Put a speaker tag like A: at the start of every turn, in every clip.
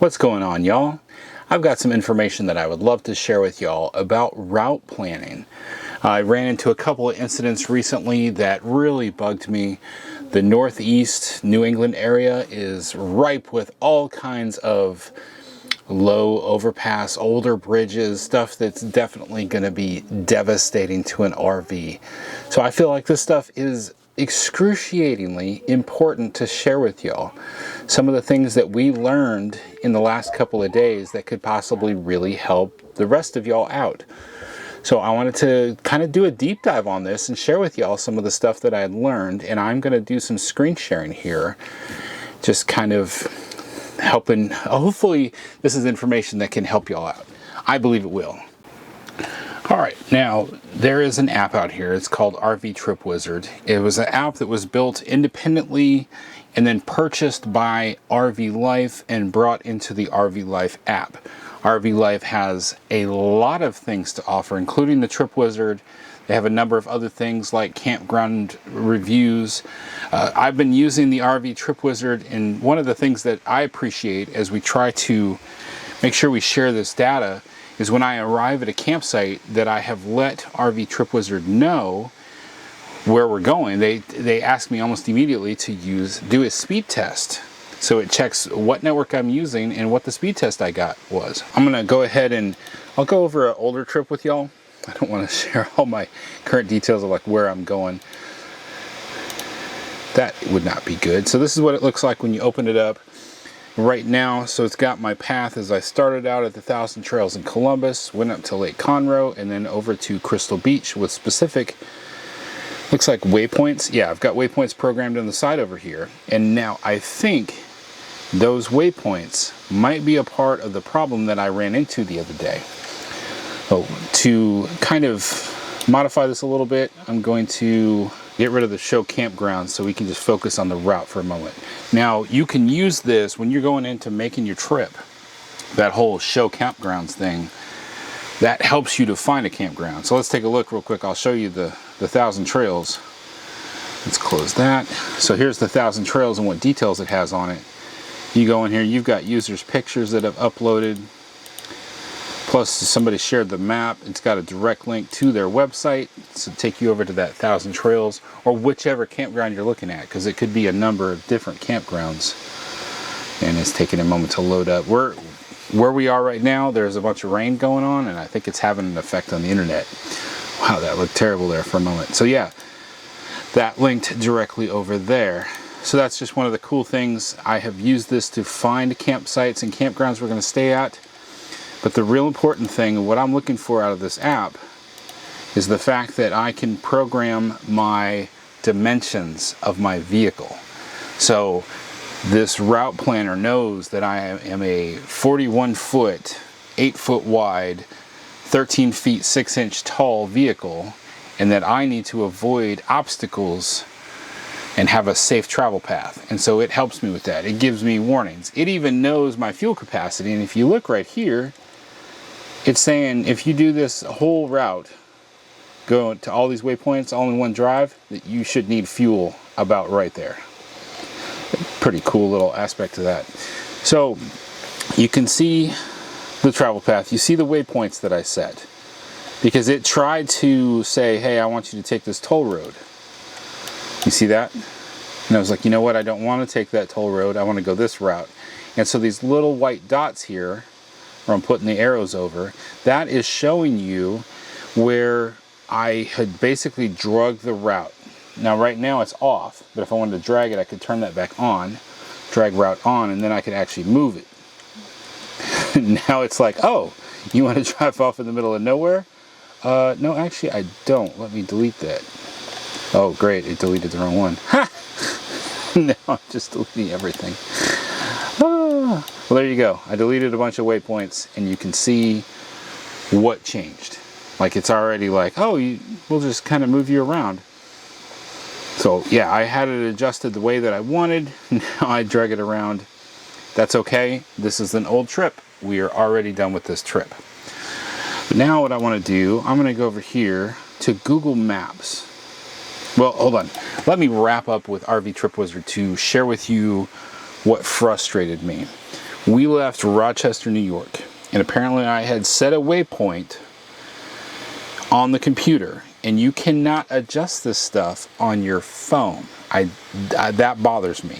A: What's going on, y'all? I've got some information that I would love to share with y'all about route planning. I ran into a couple of incidents recently that really bugged me. The Northeast New England area is ripe with all kinds of low overpass, older bridges, stuff that's definitely going to be devastating to an RV. So I feel like this stuff is excruciatingly important to share with y'all. Some of the things that we learned in the last couple of days that could possibly really help the rest of y'all out. So I wanted to kind of do a deep dive on this and share with y'all some of the stuff that I had learned, and I'm going to do some screen sharing here, just kind of helping. Hopefully this is information that can help y'all out. I believe it will. Alright, now there is an app out here. It's called RV Trip Wizard. It was an app that was built independently and then purchased by RV Life and brought into the RV Life app. RV Life has a lot of things to offer, including the Trip Wizard. They have a number of other things like campground reviews. I've been using the RV Trip Wizard, and one of the things that I appreciate as we try to make sure we share this data is when I arrive at a campsite that I have let RV Trip Wizard know where we're going. They ask me almost immediately to do a speed test. So it checks what network I'm using and what the speed test I got was. I'm gonna go ahead and I'll go over an older trip with y'all. I don't want to share all my current details of like where I'm going. That would not be good. So this is what it looks like when you open it up right now. So it's got my path as I started out at the Thousand Trails in Columbus, went up to Lake Conroe, and then over to Crystal Beach with specific, looks like waypoints. Yeah, I've got waypoints programmed on the side over here. And now I think those waypoints might be a part of the problem that I ran into the other day. So to kind of modify this a little bit, I'm going to get rid of the show campgrounds so we can just focus on the route for a moment. Now, you can use this when you're going into making your trip. That whole show campgrounds thing, that helps you to find a campground. So let's take a look real quick. I'll show you the Thousand Trails. Let's close that. So here's the Thousand Trails and what details it has on it. You go in here, you've got users' pictures that have uploaded. Plus, somebody shared the map. It's got a direct link to their website to take you over to that Thousand Trails or whichever campground you're looking at, because it could be a number of different campgrounds. And it's taking a moment to load up. Where we are right now, there's a bunch of rain going on, and I think it's having an effect on the internet. Wow, that looked terrible there for a moment. So yeah, that linked directly over there. So that's just one of the cool things. I have used this to find campsites and campgrounds we're going to stay at. But the real important thing, what I'm looking for out of this app, is the fact that I can program my dimensions of my vehicle. So this route planner knows that I am a 41 foot, 8 foot wide, 13 feet 6 inch tall vehicle, and that I need to avoid obstacles and have a safe travel path. And so it helps me with that. It gives me warnings. It even knows my fuel capacity, and if you look right here, it's saying if you do this whole route, go to all these waypoints all in one drive, that you should need fuel about right there. Pretty cool little aspect to that. So you can see the travel path. You see the waypoints that I set, because it tried to say, hey, I want you to take this toll road. You see that? And I was like, you know what? I don't want to take that toll road. I want to go this route. And so these little white dots here, where I'm putting the arrows over, that is showing you where I had basically drugged the route. Now right now it's off, but if I wanted to drag it, I could turn that back on, drag route on, and then I could actually move it. Now it's like, oh, you want to drive off in the middle of nowhere? No, actually I don't. Let me delete that. Oh great, it deleted the wrong one. Ha! Now I'm just deleting everything. Well, there you go. I deleted a bunch of waypoints, and you can see what changed. Like it's already like, oh, we'll just kind of move you around. So yeah, I had it adjusted the way that I wanted. Now I drag it around. That's okay. This is an old trip. We are already done with this trip. But now what I want to do, I'm going to go over here to Google Maps. Well, hold on. Let me wrap up with RV Trip Wizard to share with you what frustrated me. We left Rochester, New York, and apparently I had set a waypoint on the computer, and you cannot adjust this stuff on your phone. That bothers me.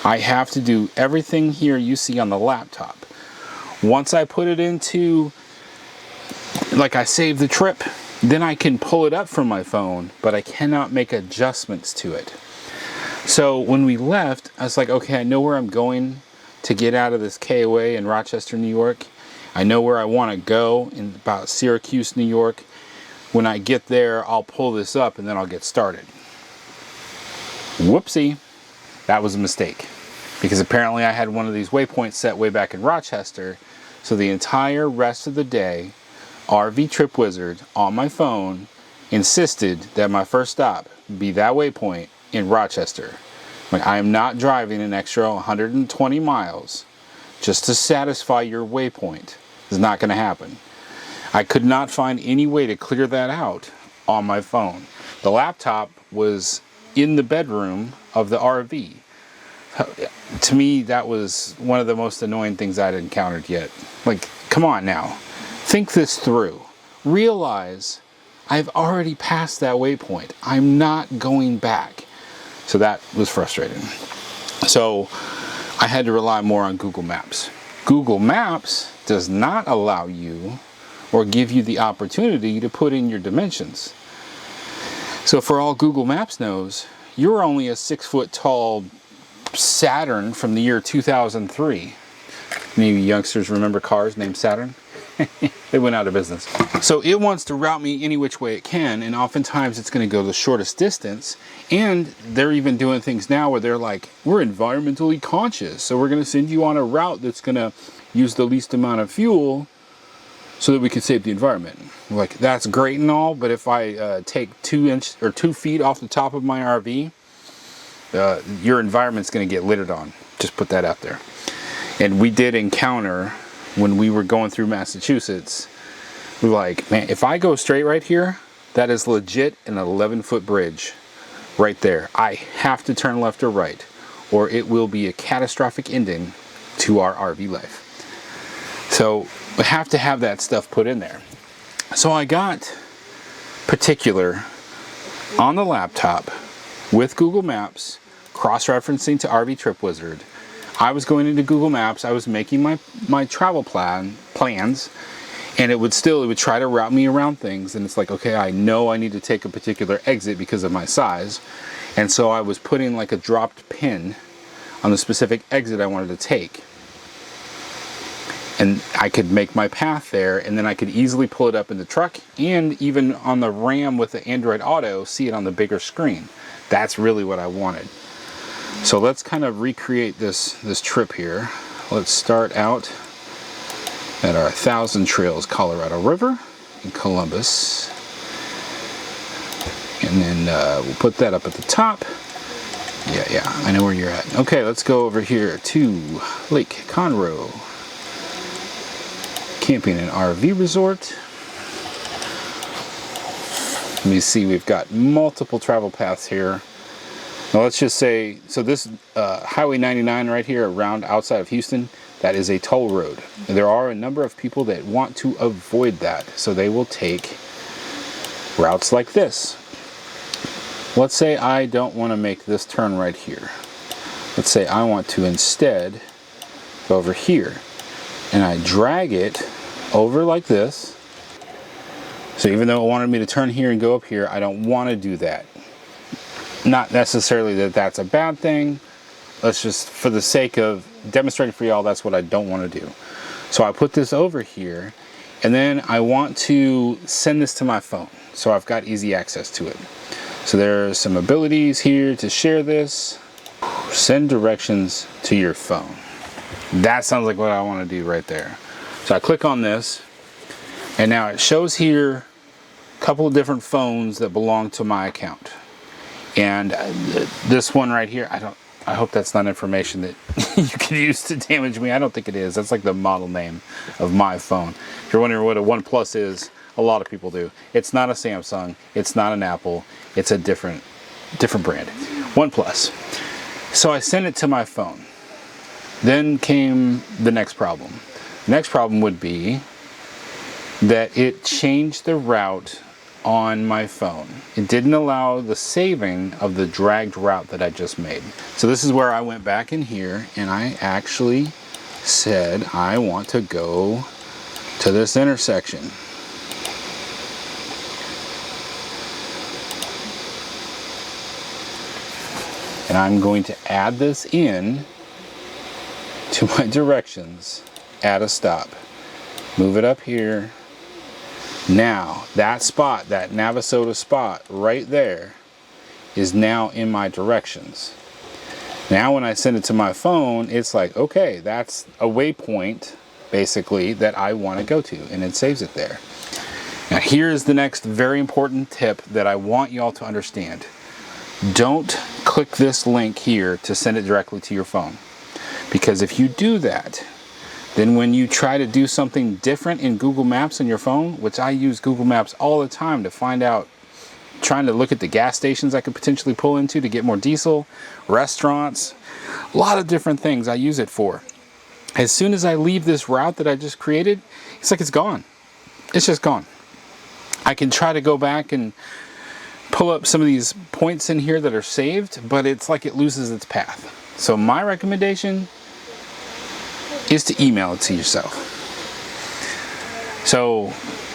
A: I have to do everything here you see on the laptop. Once I put it into, like, I save the trip, then I can pull it up from my phone, but I cannot make adjustments to it. So when we left, I was like, okay, I know where I'm going to get out of this KOA in Rochester, New York. I know where I want to go in about Syracuse, New York. When I get there, I'll pull this up and then I'll get started. Whoopsie, that was a mistake. Because apparently I had one of these waypoints set way back in Rochester. So the entire rest of the day, RV Trip Wizard on my phone insisted that my first stop be that waypoint in Rochester. Like, I am not driving an extra 120 miles just to satisfy your waypoint. It's not going to happen. I could not find any way to clear that out on my phone. The laptop was in the bedroom of the RV. To me, that was one of the most annoying things I'd encountered yet. Like, come on now. Think this through. Realize I've already passed that waypoint. I'm not going back. So that was frustrating. So I had to rely more on Google Maps. Google Maps does not allow you or give you the opportunity to put in your dimensions. So for all Google Maps knows, you're only a 6-foot tall Saturn from the year 2003. Maybe youngsters remember cars named Saturn? They went out of business. So it wants to route me any which way it can, and oftentimes it's going to go the shortest distance. And they're even doing things now where they're like, we're environmentally conscious, so we're going to send you on a route that's going to use the least amount of fuel so that we can save the environment. Like, that's great and all, but if I take 2 feet off the top of my RV, your environment's going to get littered on. Just put that out there. And we did encounter, when we were going through Massachusetts, we were like, man, if I go straight right here, that is legit an 11-foot bridge right there. I have to turn left or right, or it will be a catastrophic ending to our RV life. So we have to have that stuff put in there. So I got particular on the laptop with Google Maps, cross-referencing to RV Trip Wizard. I was going into Google Maps, I was making my travel plans, and it would try to route me around things, and it's like, okay, I know I need to take a particular exit because of my size, and so I was putting like a dropped pin on the specific exit I wanted to take. And I could make my path there, and then I could easily pull it up in the truck, and even on the RAM with the Android Auto, see it on the bigger screen. That's really what I wanted. So let's kind of recreate this trip here. Let's start out at our Thousand Trails Colorado River in Columbus. And then we'll put that up at the top. Yeah, I know where you're at. Okay, let's go over here to Lake Conroe Camping and RV Resort. Let me see, we've got multiple travel paths here. Now let's just say, so this Highway 99 right here around outside of Houston, that is a toll road. And there are a number of people that want to avoid that, so they will take routes like this. Let's say I don't want to make this turn right here. Let's say I want to instead go over here, and I drag it over like this. So even though it wanted me to turn here and go up here, I don't want to do that. Not necessarily that that's a bad thing. Let's just, for the sake of demonstrating for y'all, that's what I don't want to do. So I put this over here, and then I want to send this to my phone, so I've got easy access to it. So there are some abilities here to share this. Send directions to your phone. That sounds like what I want to do right there. So I click on this, and now it shows here a couple of different phones that belong to my account. And this one right here, I hope that's not information that you can use to damage me. I don't think it is. That's like the model name of my phone. If you're wondering what a OnePlus is, a lot of people do. It's not a Samsung. It's not an Apple. It's a different brand. OnePlus. So I send it to my phone. Then came the next problem. The next problem would be that it changed the route on my phone. It didn't allow the saving of the dragged route that I just made. So this is where I went back in here and I actually said I want to go to this intersection. And I'm going to add this in to my directions at a stop. Move it up here. Now, that spot, that Navasota spot right there, is now in my directions. Now when I send it to my phone, it's like, okay, that's a waypoint, basically, that I want to go to, and it saves it there. Now here's the next very important tip that I want y'all to understand. Don't click this link here to send it directly to your phone. Because if you do that, then when you try to do something different in Google Maps on your phone, which I use Google Maps all the time to find out, trying to look at the gas stations I could potentially pull into to get more diesel, restaurants, a lot of different things I use it for. As soon as I leave this route that I just created, it's like it's gone. It's just gone. I can try to go back and pull up some of these points in here that are saved, but it's like it loses its path. So my recommendation is to email it to yourself. So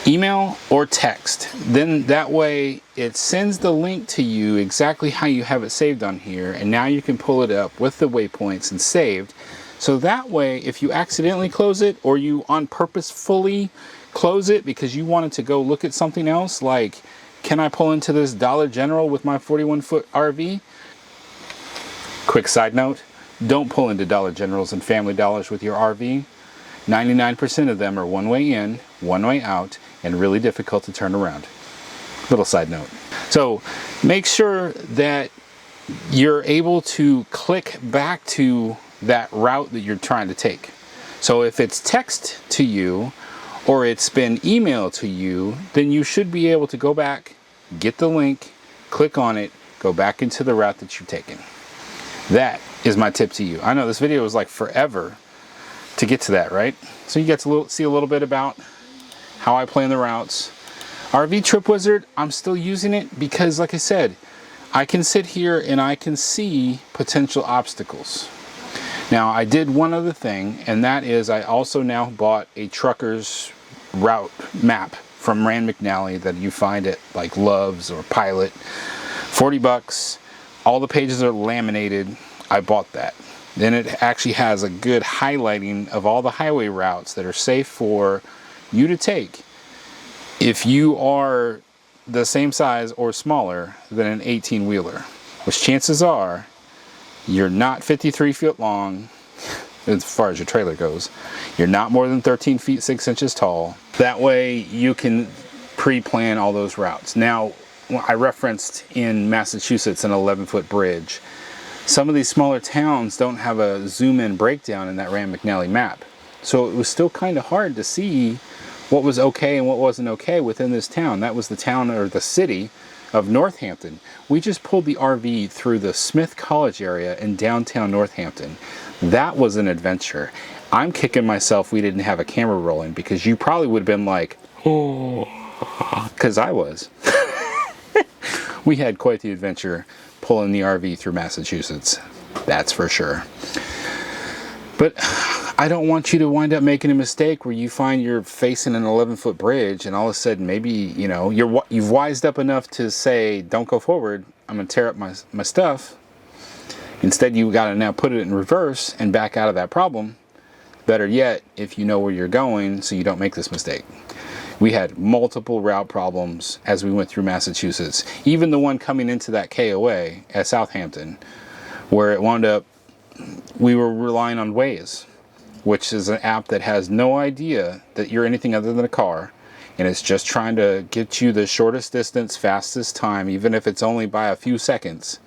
A: email or text, then that way it sends the link to you exactly how you have it saved on here, and now you can pull it up with the waypoints and saved. So that way, if you accidentally close it or you on purpose fully close it because you wanted to go look at something else, like can I pull into this Dollar General with my 41-foot RV? Quick side note, don't pull into Dollar Generals and Family Dollars with your RV. 99% of them are one way in, one way out, and really difficult to turn around. Little side note. So make sure that you're able to click back to that route that you're trying to take. So if it's text to you or it's been emailed to you, then you should be able to go back, get the link, click on it, go back into the route that you're taking. That is my tip to you. I know this video was like forever to get to that, right? So you get to see a little bit about how I plan the routes. RV Trip Wizard, I'm still using it because, like I said, I can sit here and I can see potential obstacles. Now, I did one other thing, and that is I also now bought a trucker's route map from McNally that you find at like Love's or Pilot. 40 bucks. All the pages are laminated. I bought that. Then it actually has a good highlighting of all the highway routes that are safe for you to take if you are the same size or smaller than an 18-wheeler, which chances are you're not 53 feet long as far as your trailer goes. You're not more than 13 feet 6 inches tall. That way you can pre-plan all those routes. Now, I referenced in Massachusetts an 11-foot bridge. Some of these smaller towns don't have a zoom-in breakdown in that McNally map. So it was still kind of hard to see what was okay and what wasn't okay within this town. That was the town or the city of Northampton. We just pulled the RV through the Smith College area in downtown Northampton. That was an adventure. I'm kicking myself we didn't have a camera rolling because you probably would have been like, oh, because I was. We had quite the adventure pulling the RV through Massachusetts, that's for sure. But I don't want you to wind up making a mistake where you find you're facing an 11-foot bridge and all of a sudden maybe, you know, you've wised up enough to say, don't go forward, I'm going to tear up my stuff. Instead, you got to now put it in reverse and back out of that problem. Better yet, if you know where you're going so you don't make this mistake. We had multiple route problems as we went through Massachusetts. Even the one coming into that KOA at Southampton, where it wound up, we were relying on Waze, which is an app that has no idea that you're anything other than a car, and it's just trying to get you the shortest distance, fastest time, even if it's only by a few seconds.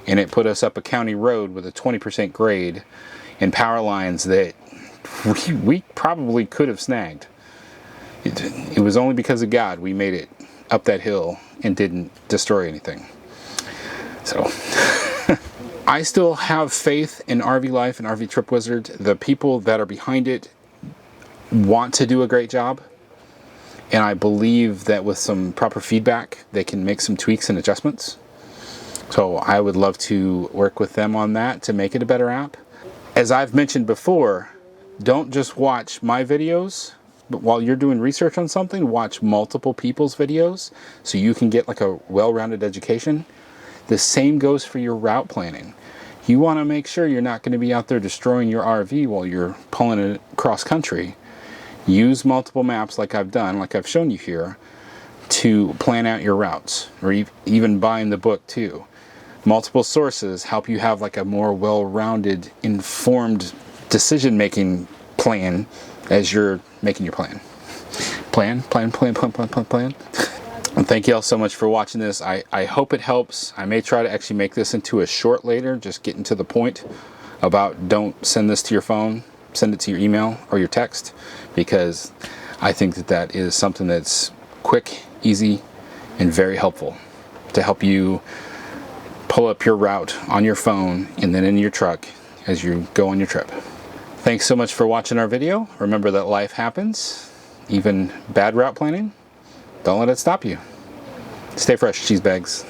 A: And it put us up a county road with a 20% grade and power lines that we probably could have snagged. It was only because of God we made it up that hill and didn't destroy anything. So I still have faith in RV Life and RV Trip Wizard. The people that are behind it want to do a great job. And I believe that with some proper feedback, they can make some tweaks and adjustments. So I would love to work with them on that to make it a better app. As I've mentioned before, don't just watch my videos, but while you're doing research on something, watch multiple people's videos so you can get like a well-rounded education. The same goes for your route planning. You want to make sure you're not going to be out there destroying your RV while you're pulling it cross country. Use multiple maps like I've done, like I've shown you here, to plan out your routes, or even buying the book too. Multiple sources help you have like a more well-rounded, informed decision-making plan as you're making your plan. Plan. And thank you all so much for watching this. I hope it helps. I may try to actually make this into a short later, just getting to the point about don't send this to your phone, send it to your email or your text, because I think that that is something that's quick, easy, and very helpful to help you pull up your route on your phone and then in your truck as you go on your trip. Thanks so much for watching our video. Remember that life happens, even bad route planning. Don't let it stop you. Stay fresh, cheese bags.